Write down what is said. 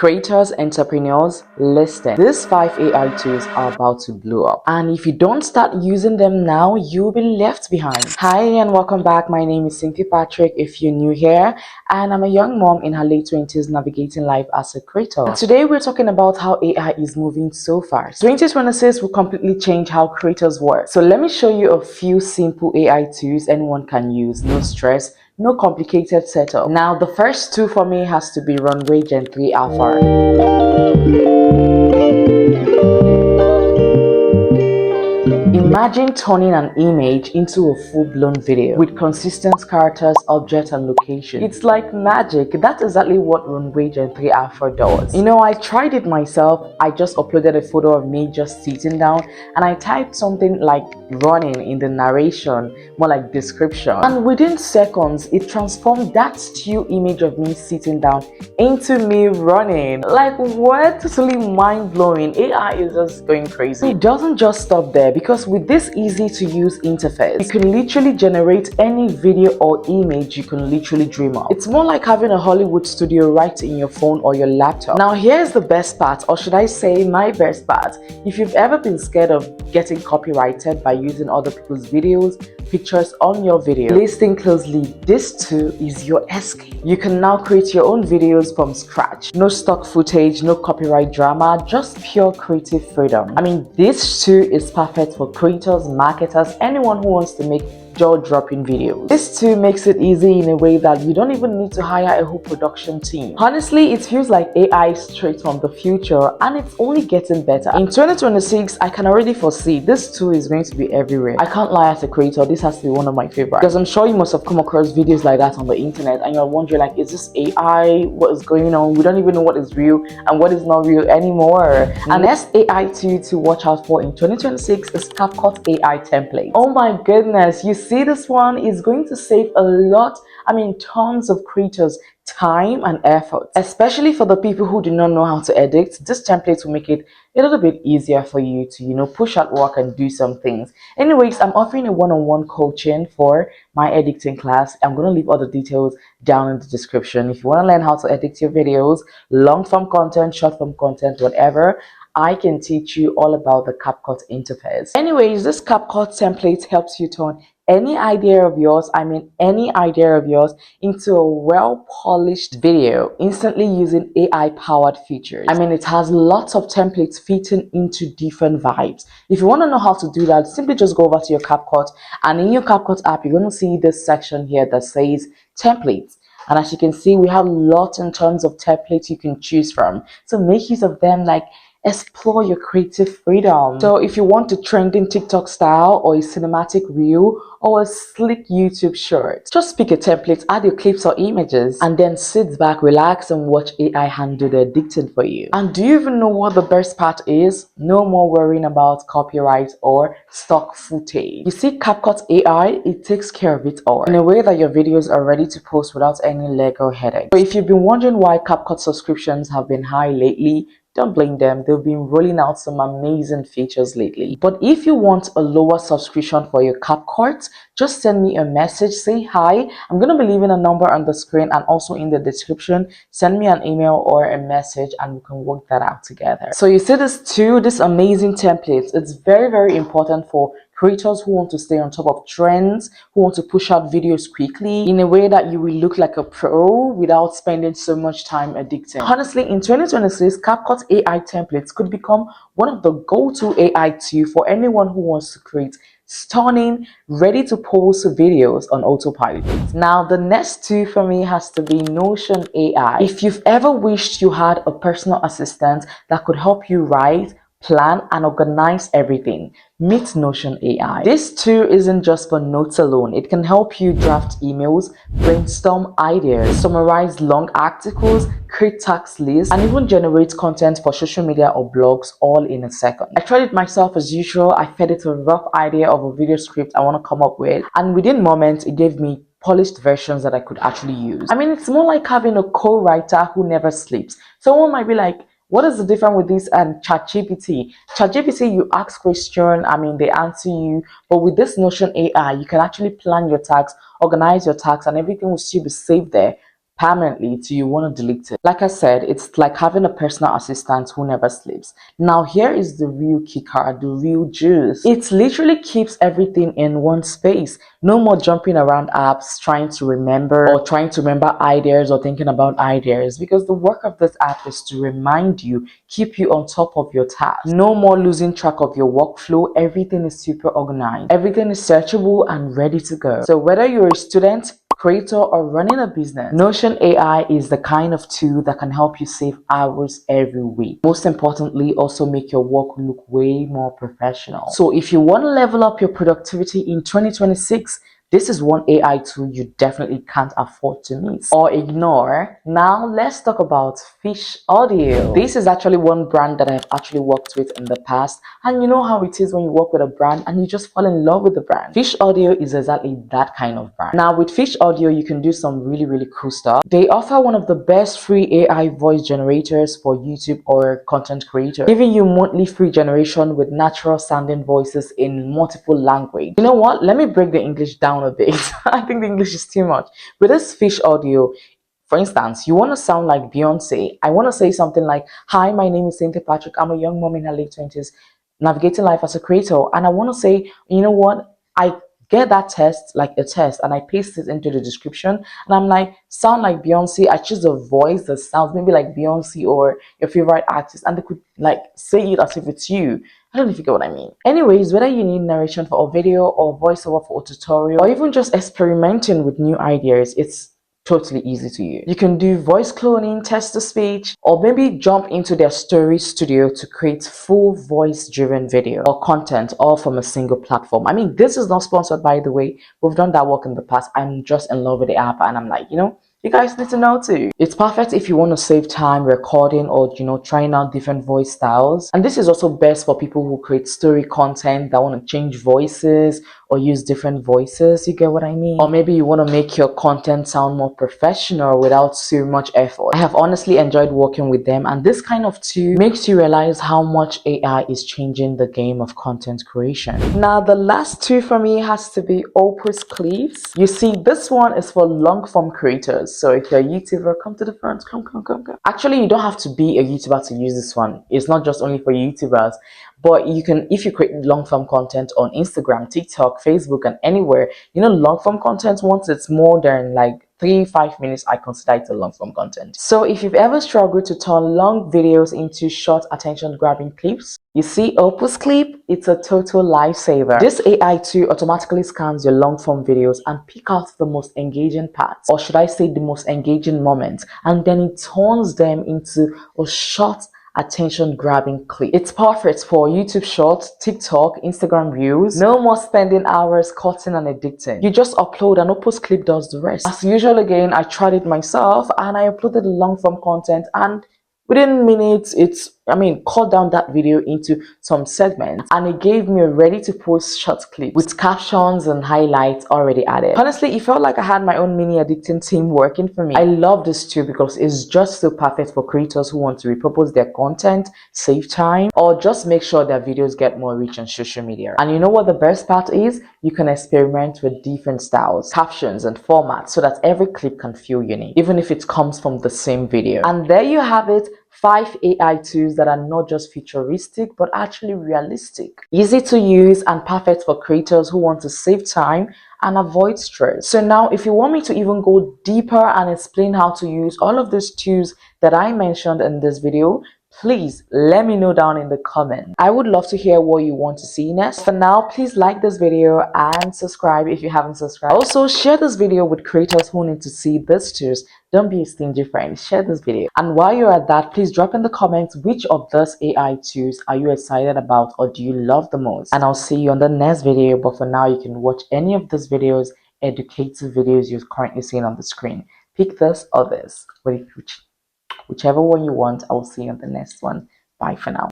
Creators, entrepreneurs, listen. These 5 AI tools are about to blow up. And if you don't start using them now, you'll be left behind. Hi and welcome back. My name is Cynthia Patrick if you're new here. And I'm a young mom in her late 20s navigating life as a creator. And today we're talking about how AI is moving so fast. 2026 will completely change how creators work. So let me show you a few simple AI tools anyone can use. No stress, no complicated setup. Now the first two for me has to be Runway Gen 3 Alpha. Imagine turning an image into a full-blown video with consistent characters, objects, and location. It's like magic. That's exactly what Runway Gen 3 Alpha does. You know, I tried it myself. I just uploaded a photo of me just sitting down and I typed something like running in the narration, more like description. And within seconds, it transformed that still image of me sitting down into me running. Like what? Totally mind-blowing. AI is just going crazy. It doesn't just stop there, because with this easy to use interface, you can literally generate any video or image you can literally dream of. It's more like having a Hollywood studio right in your phone or your laptop. Now here's the best part, or should I say my best part. If you've ever been scared of getting copyrighted by using other people's videos, pictures on your video, listen closely, this too is your escape. You can now create your own videos from scratch. No stock footage, no copyright drama, just pure creative freedom. I mean, this too is perfect for creators, marketers, anyone who wants to make jaw-dropping videos. This too makes it easy in a way that you don't even need to hire a whole production team. Honestly, it feels like AI straight from the future, and it's only getting better. In 2026, I can already foresee this tool is going to be everywhere. I can't lie, as a creator, this has to be one of my favorites, because I'm sure you must have come across videos like that on the internet and you're wondering, like, is this AI? What is going on? We don't even know what is real and what is not real anymore. And next AI tool to watch out for in 2026 is CapCut AI Templates. Oh my goodness, you see, this one is going to save a lot, tons of creators time and effort, especially for the people who do not know how to edit. This template will make it a little bit easier for you to push out work and do some things. Anyways, I'm offering a one-on-one coaching for my editing class. I'm going to leave all the details down in the description. If you want to learn how to edit your videos, long form content, short form content, whatever, I can teach you all about the CapCut interface. Anyways, this CapCut template helps you turn any idea of yours, into a well-polished video instantly using AI-powered features. It has lots of templates fitting into different vibes. If you want to know how to do that, simply just go over to your CapCut, and in your CapCut app, you're going to see this section here that says templates. And as you can see, we have lots and tons of templates you can choose from. So make use of them, explore your creative freedom. So if you want a trending TikTok style, or a cinematic reel, or a slick YouTube short, just pick a template, add your clips or images, and then sit back, relax, and watch AI handle the editing for you. And do you even know what the best part is? No more worrying about copyright or stock footage. You see, CapCut AI, it takes care of it all in a way that your videos are ready to post without any leg or headache. So if you've been wondering why CapCut subscriptions have been high lately, don't blame them. They've been rolling out some amazing features lately. But if you want a lower subscription for your CapCut, just send me a message, say hi. I'm going to be leaving a number on the screen and also in the description. Send me an email or a message and we can work that out together. So you see this amazing template. It's very, very important for creators who want to stay on top of trends, who want to push out videos quickly in a way that you will look like a pro without spending so much time editing. Honestly, in 2026, CapCut AI templates could become one of the go-to AI tool for anyone who wants to create stunning, ready to post videos on autopilot. Now, the next two for me has to be Notion AI. If you've ever wished you had a personal assistant that could help you write, plan, and organize everything, meet Notion AI. This too isn't just for notes alone. It can help you draft emails, brainstorm ideas, summarize long articles, create task lists, and even generate content for social media or blogs all in a second. I tried it myself as usual. I fed it a rough idea of a video script I want to come up with, and within moments it gave me polished versions that I could actually use. It's more like having a co-writer who never sleeps. Someone might be like, what is the difference with this and ChatGPT? ChatGPT, you ask question, they answer you. But with this Notion AI, you can actually plan your tasks, organize your tasks, and everything will still be saved there permanently till you want to delete it. Like I said, it's like having a personal assistant who never sleeps. Now here is the real kicker, the real juice. It literally keeps everything in one space. No more jumping around apps trying to remember or trying to remember ideas or thinking about ideas, because the work of this app is to remind you, keep you on top of your tasks. No more losing track of your workflow. Everything is super organized. Everything is searchable and ready to go. So whether you're a student, creator, or running a business, Notion AI is the kind of tool that can help you save hours every week. Most importantly, also make your work look way more professional. So if you want to level up your productivity in 2026, this is one AI tool you definitely can't afford to miss or ignore. Now let's talk about Fish Audio. This is actually one brand that I've actually worked with in the past, and you know how it is when you work with a brand and you just fall in love with the brand. Fish Audio is exactly that kind of brand. Now with Fish Audio, you can do some really cool stuff. They offer one of the best free AI voice generators for YouTube or content creators, giving you monthly free generation with natural sounding voices in multiple languages. You know what? Let me break the English down a bit. I think the English is too much. With this Fish Audio, for instance, you want to sound like Beyonce. I want to say something like, "Hi, my name is Cynthia Patrick. I'm a young mom in her late 20s, navigating life as a creator." And I want to say, you know what? I get that test, like a test, and I paste it into the description. And I'm like, sound like Beyonce. I choose a voice that sounds maybe like Beyonce or your favorite artist, and they could like say it as if it's you. I don't know if you get what I mean. Anyways, whether you need narration for a video or voiceover for a tutorial, or even just experimenting with new ideas, it's totally easy to use. You can do voice cloning, text to speech, or maybe jump into their story studio to create full voice driven video or content, all from a single platform. I mean, this is not sponsored, by the way. We've done that work in the past. I'm just in love with the app, and I'm like, you guys need to know too. It's perfect if you want to save time recording or trying out different voice styles. And this is also best for people who create story content that want to change voices or use different voices. You get what I mean? Or maybe you want to make your content sound more professional without too much effort. I have honestly enjoyed working with them, and this kind of tool makes you realize how much AI is changing the game of content creation. Now the last two for me has to be Opus Clips. You see, this one is for long form creators. So if you're a YouTuber, come to the front. Come. Actually, you don't have to be a YouTuber to use this one. It's not just only for YouTubers, but you can, if you create long form content on Instagram, TikTok, Facebook, and anywhere, long form content, once it's more than like 3-5 minutes, I consider it a long form content. So if you've ever struggled to turn long videos into short attention grabbing clips, you see Opus Clip, it's a total lifesaver. This AI tool automatically scans your long form videos and pick out the most engaging parts, or should I say the most engaging moments, and then it turns them into a short attention grabbing clip. It's perfect for YouTube Shorts, TikTok, Instagram Reels. No more spending hours cutting and editing. You just upload and Opus Clip does the rest. As usual, again, I tried it myself and I uploaded the long form content, and within minutes, cut down that video into some segments, and it gave me a ready to post short clip with captions and highlights already added. Honestly, it felt like I had my own mini editing team working for me. I love this too because it's just so perfect for creators who want to repurpose their content, save time, or just make sure their videos get more reach on social media. And you know what the best part is? You can experiment with different styles, captions, and formats so that every clip can feel unique, even if it comes from the same video. And there you have it. 5 AI tools that are not just futuristic but actually realistic, easy to use, and perfect for creators who want to save time and avoid stress. So now, if you want me to even go deeper and explain how to use all of these tools that I mentioned in this video, please let me know down in the comments. I would love to hear what you want to see next. For now, please like this video and subscribe if you haven't subscribed. Also, share this video with creators who need to see these tools. Don't be a stingy friend. Share this video. And while you're at that, please drop in the comments which of those AI tools are you excited about or do you love the most. And I'll see you on the next video. But for now, you can watch any of these videos, educative videos you're currently seeing on the screen. Pick this or this. Whichever one you want. I will see you on the next one. Bye for now.